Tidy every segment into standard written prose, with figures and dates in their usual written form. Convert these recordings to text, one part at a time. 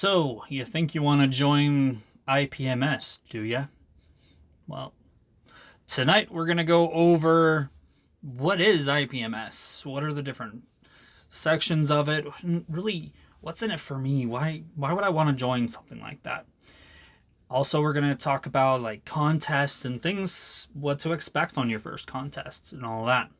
So, you think you want to join IPMS, do ya? Well, tonight we're going to go over what is IPMS, what are the different sections of it, and really, what's in it for me? Why would I want to join something like that? Also, we're going to talk about like contests and things, what to expect on your first contest and all that.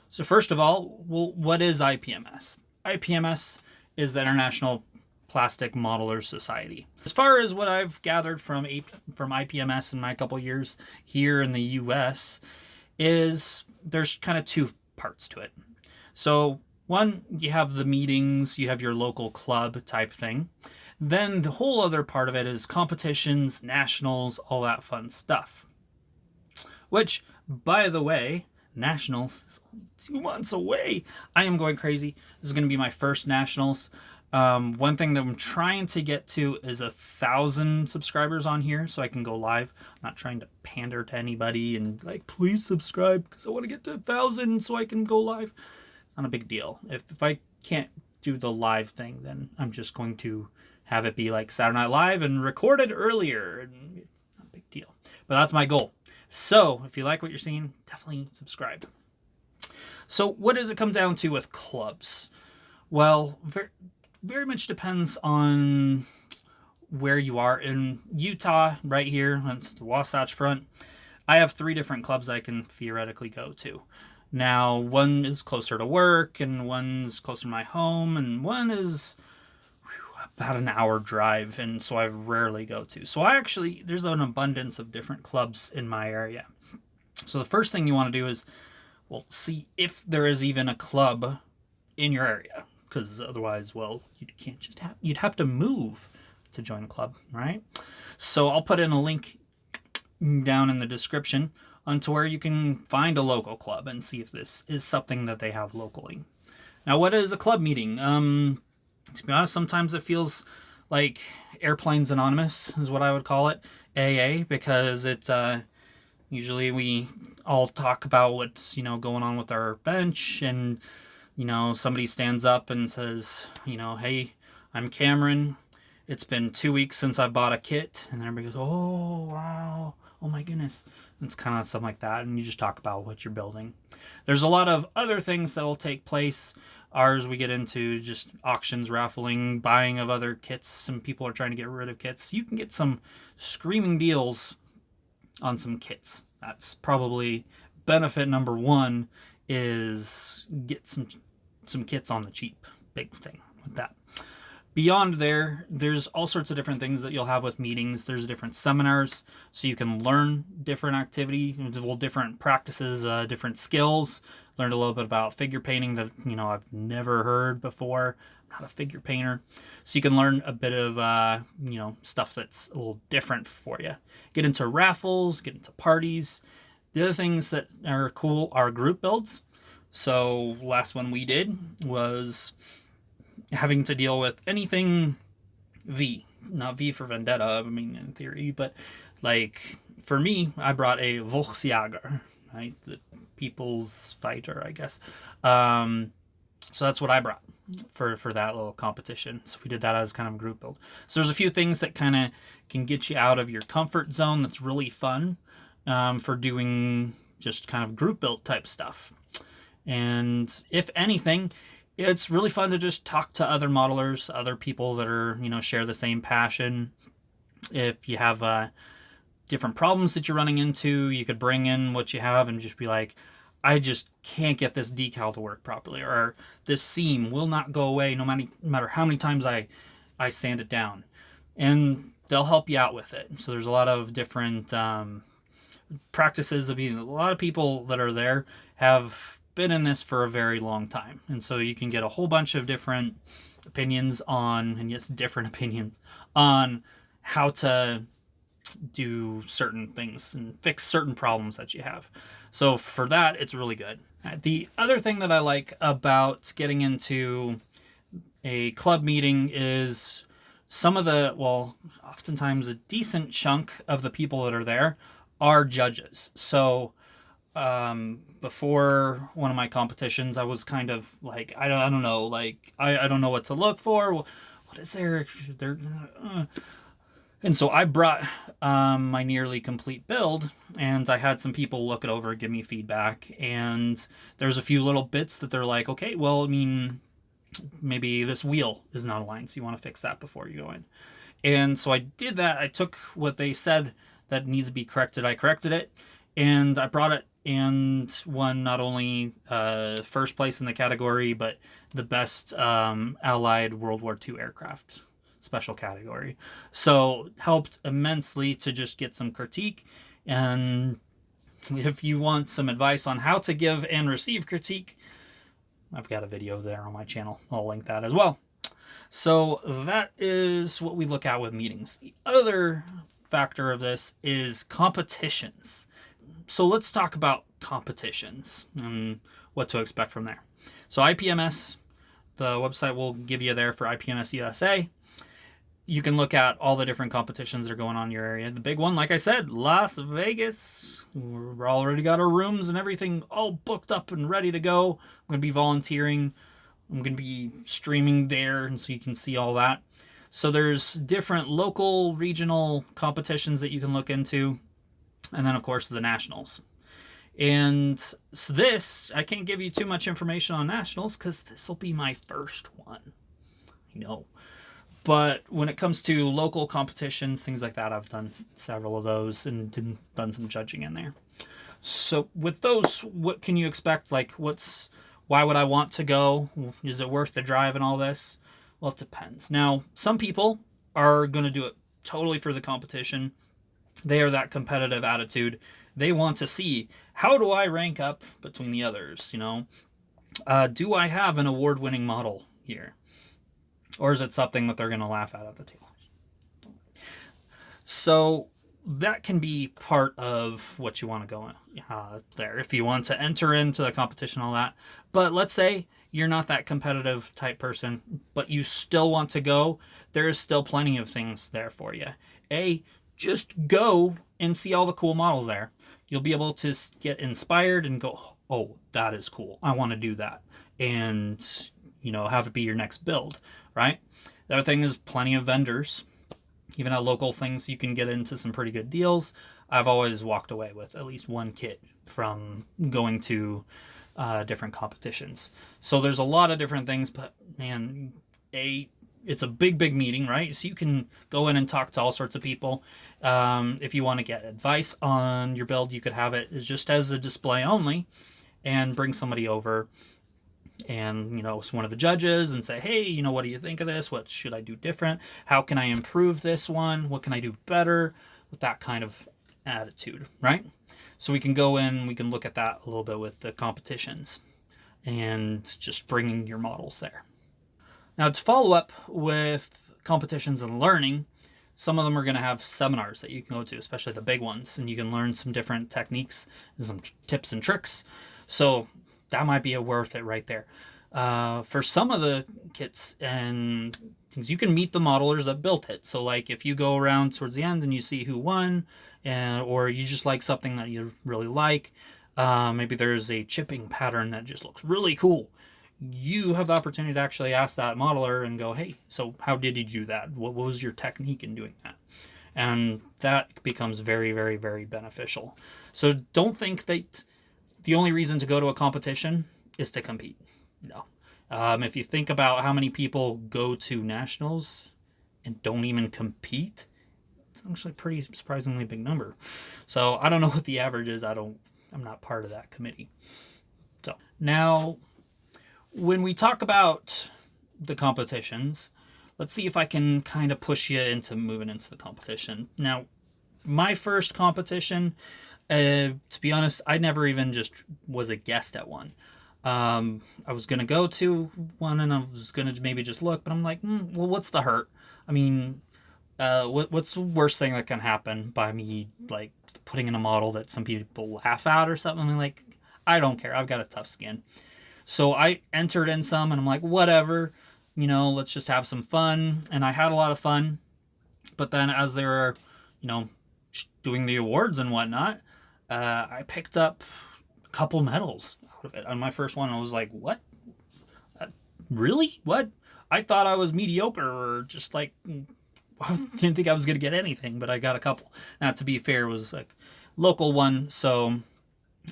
So first of all, well, what is IPMS? IPMS is the International Plastic Modelers Society. As far as what I've gathered from IPMS in my couple years here in the US, is there's kind of two parts to it. So one, you have the meetings, you have your local club type thing. Then the whole other part of it is competitions, nationals, all that fun stuff. Which, by the way, nationals is only 2 months away. I am going crazy. This is going to be my first nationals. One thing that I'm trying to get to is 1,000 subscribers on here so I can go live. I'm not trying to pander to anybody and like, please subscribe because I want to get to 1,000 so I can go live. It's not a big deal. If I can't do the live thing, then I'm just going to have it be like Saturday Night Live and record it earlier. And it's not a big deal. But that's my goal. So if you like what you're seeing, definitely subscribe. So what does it come down to with clubs? Well, very much depends on where you are. In Utah, right here, that's the Wasatch Front, I have 3 different clubs I can theoretically go to. Now, one is closer to work, and one's closer to my home, and one is about an hour drive, and so I rarely go to. So there's an abundance of different clubs in my area. So the first thing you want to do is, well, see if there is even a club in your area, because otherwise, well, you can't just you'd have to move to join a club, right? So I'll put in a link down in the description onto where you can find a local club and see if this is something that they have locally. Now, what is a club meeting? To be honest, sometimes it feels like Airplanes Anonymous is what I would call it, AA, because it usually we all talk about what's going on with our bench, and somebody stands up and says, hey, I'm Cameron. It's been 2 weeks since I bought a kit, and everybody goes, oh wow, oh my goodness. It's kind of something like that, and you just talk about what you're building. There's a lot of other things that will take place. Ours, we get into just auctions, raffling, buying of other kits. Some people are trying to get rid of kits. You can get some screaming deals on some kits. That's probably benefit number 1, is get some kits on the cheap. Big thing with that. Beyond there's all sorts of different things that you'll have with meetings. There's different seminars, so you can learn different different practices, different skills. Learned a little bit about figure painting that I've never heard before. I'm not a figure painter, so you can learn a bit of stuff that's a little different for you. Get into raffles, get into parties. The other things that are cool are group builds. So last one we did was having to deal with anything V. Not V for Vendetta, I mean, in theory, but like for me, I brought a Volksjager, right? The people's fighter, I guess. So that's what I brought for that little competition. So we did that as kind of a group build. So there's a few things that kind of can get you out of your comfort zone that's really fun for doing just kind of group build type stuff. And if anything, it's really fun to just talk to other modelers, other people that are, share the same passion. If you have different problems that you're running into, you could bring in what you have and just be like, I just can't get this decal to work properly, or this seam will not go away no matter how many times I sand it down. And they'll help you out with it. So there's a lot of different practices. A lot of people that are there have been in this for a very long time, and so you can get a whole bunch of different opinions on how to do certain things and fix certain problems that you have. So for that, it's really good. The other thing that I like about getting into a club meeting is oftentimes a decent chunk of the people that are there are judges. So before one of my competitions, I was kind of like, I don't know, like I don't know what to look for. what is there? And so I brought my nearly complete build, and I had some people look it over, give me feedback, and there's a few little bits that they're like, okay, well, I mean, maybe this wheel is not aligned, so you want to fix that before you go in. And so I did that. I took what they said that needs to be corrected, I corrected it, and I brought it and won not only first place in the category, but the best Allied World War II aircraft special category. So helped immensely to just get some critique. And if you want some advice on how to give and receive critique, I've got a video there on my channel. I'll link that as well. So that is what we look at with meetings. The other factor of this is competitions. So let's talk about competitions and what to expect from there. So IPMS, the website will give you there for IPMS USA. You can look at all the different competitions that are going on in your area. The big one, like I said, Las Vegas. We're already got our rooms and everything all booked up and ready to go. I'm going to be volunteering. I'm going to be streaming there, and so you can see all that. So there's different local, regional competitions that you can look into. And then, of course, the nationals. And so this, I can't give you too much information on nationals because this will be my first one. I know. But when it comes to local competitions, things like that, I've done several of those and done some judging in there. So with those, what can you expect? Like, why would I want to go? Is it worth the drive and all this? Well, it depends. Now, some people are going to do it totally for the competition. They are that competitive attitude. They want to see, how do I rank up between the others? You know, do I have an award-winning model here? Or is it something that they're going to laugh at the table? So that can be part of what you want to go there. If you want to enter into the competition, all that. But let's say you're not that competitive type person, but you still want to go. There is still plenty of things there for you. Just go and see all the cool models there. You'll be able to get inspired and go, oh, that is cool. I want to do that. And, you know, have it be your next build, right? The other thing is plenty of vendors. Even at local things, you can get into some pretty good deals. I've always walked away with at least one kit from going to different competitions. So there's a lot of different things, but man, it's a big meeting, right? So you can go in and talk to all sorts of people. If you want to get advice on your build, you could have it just as a display only and bring somebody over and, you know, one of the judges and say, hey, you know, what do you think of this? What should I do different? How can I improve this one? What can I do better? With that kind of attitude, right? So we can go in, we can look at that a little bit with the competitions and just bringing your models there. Now, to follow up with competitions and learning, some of them are going to have seminars that you can go to, especially the big ones, and you can learn some different techniques and some tips and tricks. So that might be worth it right there. For some of the kits and things, you can meet the modelers that built it. So like if you go around towards the end and you see who won, or you just like something that you really like, maybe there's a chipping pattern that just looks really cool. You have the opportunity to actually ask that modeler and go, hey, so how did you do that? What was your technique in doing that? And that becomes very, very, very beneficial. So don't think that the only reason to go to a competition is to compete. No. If you think about how many people go to nationals and don't even compete, it's actually a pretty surprisingly big number. So I don't know what the average is. I'm not part of that committee. So now, when we talk about the competitions, let's see if I can kind of push you into moving into the competition. Now, my first competition, to be honest, I never even just was a guest at one. I was going to go to one and I was going to maybe just look, but I'm like, well, what's the hurt? I mean, what's the worst thing that can happen by me, like, putting in a model that some people laugh at or something? I'm like, I don't care. I've got a tough skin. So I entered in some and I'm like, whatever, you know, let's just have some fun. And I had a lot of fun. But then as they were, you know, doing the awards and whatnot, I picked up a couple medals out of it. On my first one, I was like, what? Really? What? I thought I was mediocre or just like I didn't think I was gonna get anything, but I got a couple. Now, to be fair, it was like local one, so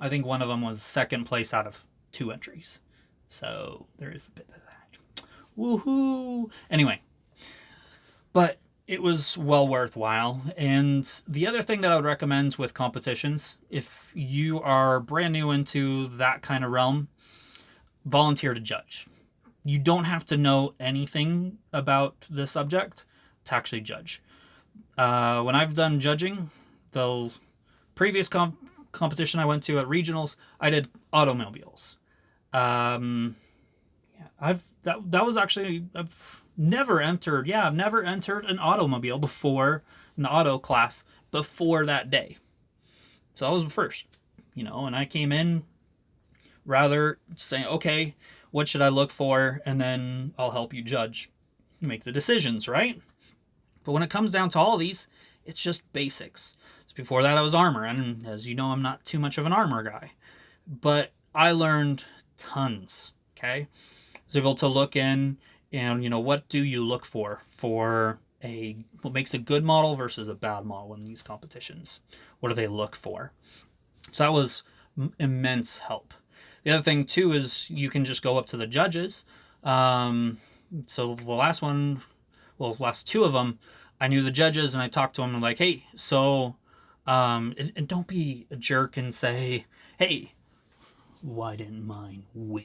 I think one of them was second place out of 2 entries. So there is a bit of that. Woohoo! Anyway, but it was well worthwhile. And the other thing that I would recommend with competitions, if you are brand new into that kind of realm, volunteer to judge. You don't have to know anything about the subject to actually judge. When I've done judging, the previous competition I went to at regionals, I did automobiles. That was actually I've never entered. Yeah, I've never entered an automobile before in the auto class before that day. So I was the first, and I came in rather saying, okay, what should I look for, and then I'll help you judge, make the decisions, right? But when it comes down to all these, it's just basics. So before that, I was armor, and as you know, I'm not too much of an armor guy, but I learned tons. Okay, I was able to look in, and what do you look for what makes a good model versus a bad model in these competitions? What do they look for? So that was immense help. The other thing too is you can just go up to the judges. So the last two of them, I knew the judges and I talked to them and like, hey, so, and don't be a jerk and say, hey, why didn't mine win?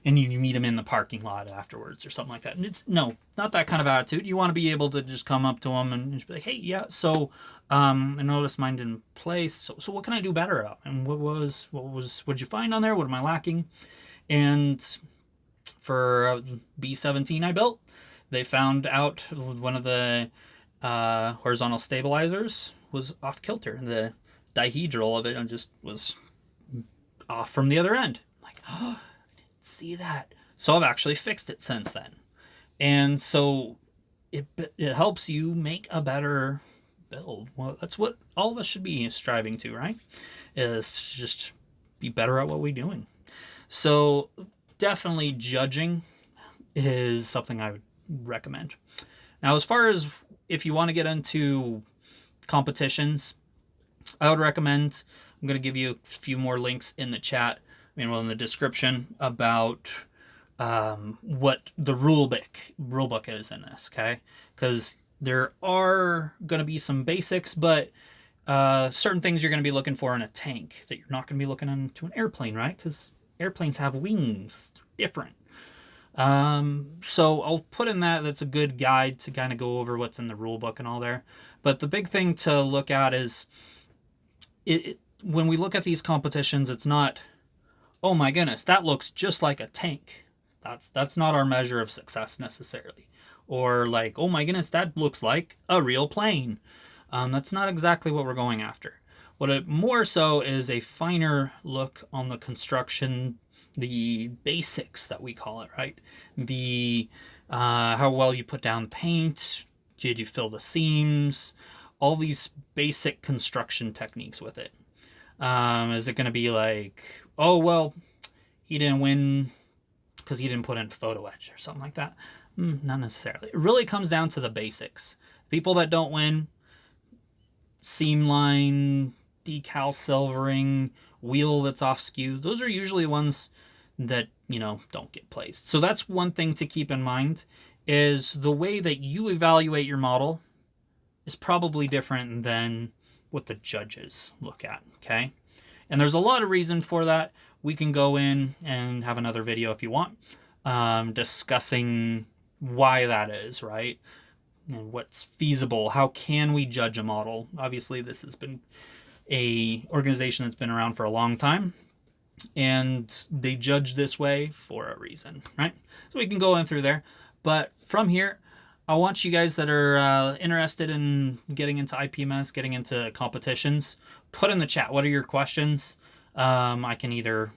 And you meet them in the parking lot afterwards or something like that. And it's not that kind of attitude. You want to be able to just come up to them and just be like, hey, yeah, so I noticed mine didn't play. So what can I do better at? And what'd you find on there? What am I lacking? And for B17 I built, they found out one of the horizontal stabilizers was off kilter. The dihedral of it just was off from the other end. Like, oh, see that. So I've actually fixed it since then. And so it helps you make a better build. Well, that's what all of us should be striving to, right? Is just be better at what we're doing. So definitely judging is something I would recommend. Now, as far as if you want to get into competitions, I would recommend, I'm going to give you a few more links in the chat, in the description about what the rule book is in this, okay? Because there are going to be some basics, but certain things you're going to be looking for in a tank that you're not going to be looking into an airplane, right? Because airplanes have wings. They're different. So I'll put in that's a good guide to kind of go over what's in the rule book and all there. But the big thing to look at is when we look at these competitions, it's not, oh my goodness, that looks just like a tank. That's not our measure of success necessarily. Or like, oh my goodness, that looks like a real plane. That's not exactly what we're going after. What it more so is a finer look on the construction, the basics that we call it, right? The how well you put down paint, did you fill the seams, all these basic construction techniques with it. Is it going to be like, oh, well, he didn't win because he didn't put in photo etch or something like that? Not necessarily. It really comes down to the basics. People that don't win, seam line, decal silvering, wheel that's off skew, those are usually ones that, don't get placed. So that's one thing to keep in mind, is the way that you evaluate your model is probably different than what the judges look at, okay? And there's a lot of reason for that. We can go in and have another video if you want, discussing why that is, right? And what's feasible. How can we judge a model? Obviously, this has been a organization that's been around for a long time, and they judge this way for a reason, right? So we can go in through there. But from here, I want you guys that are interested in getting into IPMS, getting into competitions, put in the chat, what are your questions? I can either,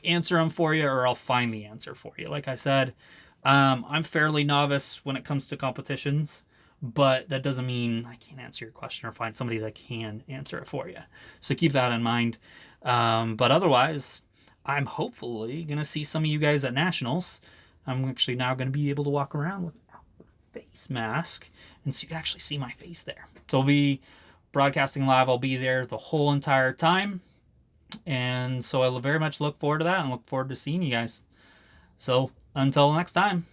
answer them for you, or I'll find the answer for you. Like I said, I'm fairly novice when it comes to competitions, but that doesn't mean I can't answer your question or find somebody that can answer it for you. So keep that in mind. But otherwise, I'm hopefully going to see some of you guys at Nationals. I'm actually now going to be able to walk around with a face mask, and so you can actually see my face there. So I'll be broadcasting live. I'll be there the whole entire time. And so I very much look forward to that and look forward to seeing you guys. So until next time.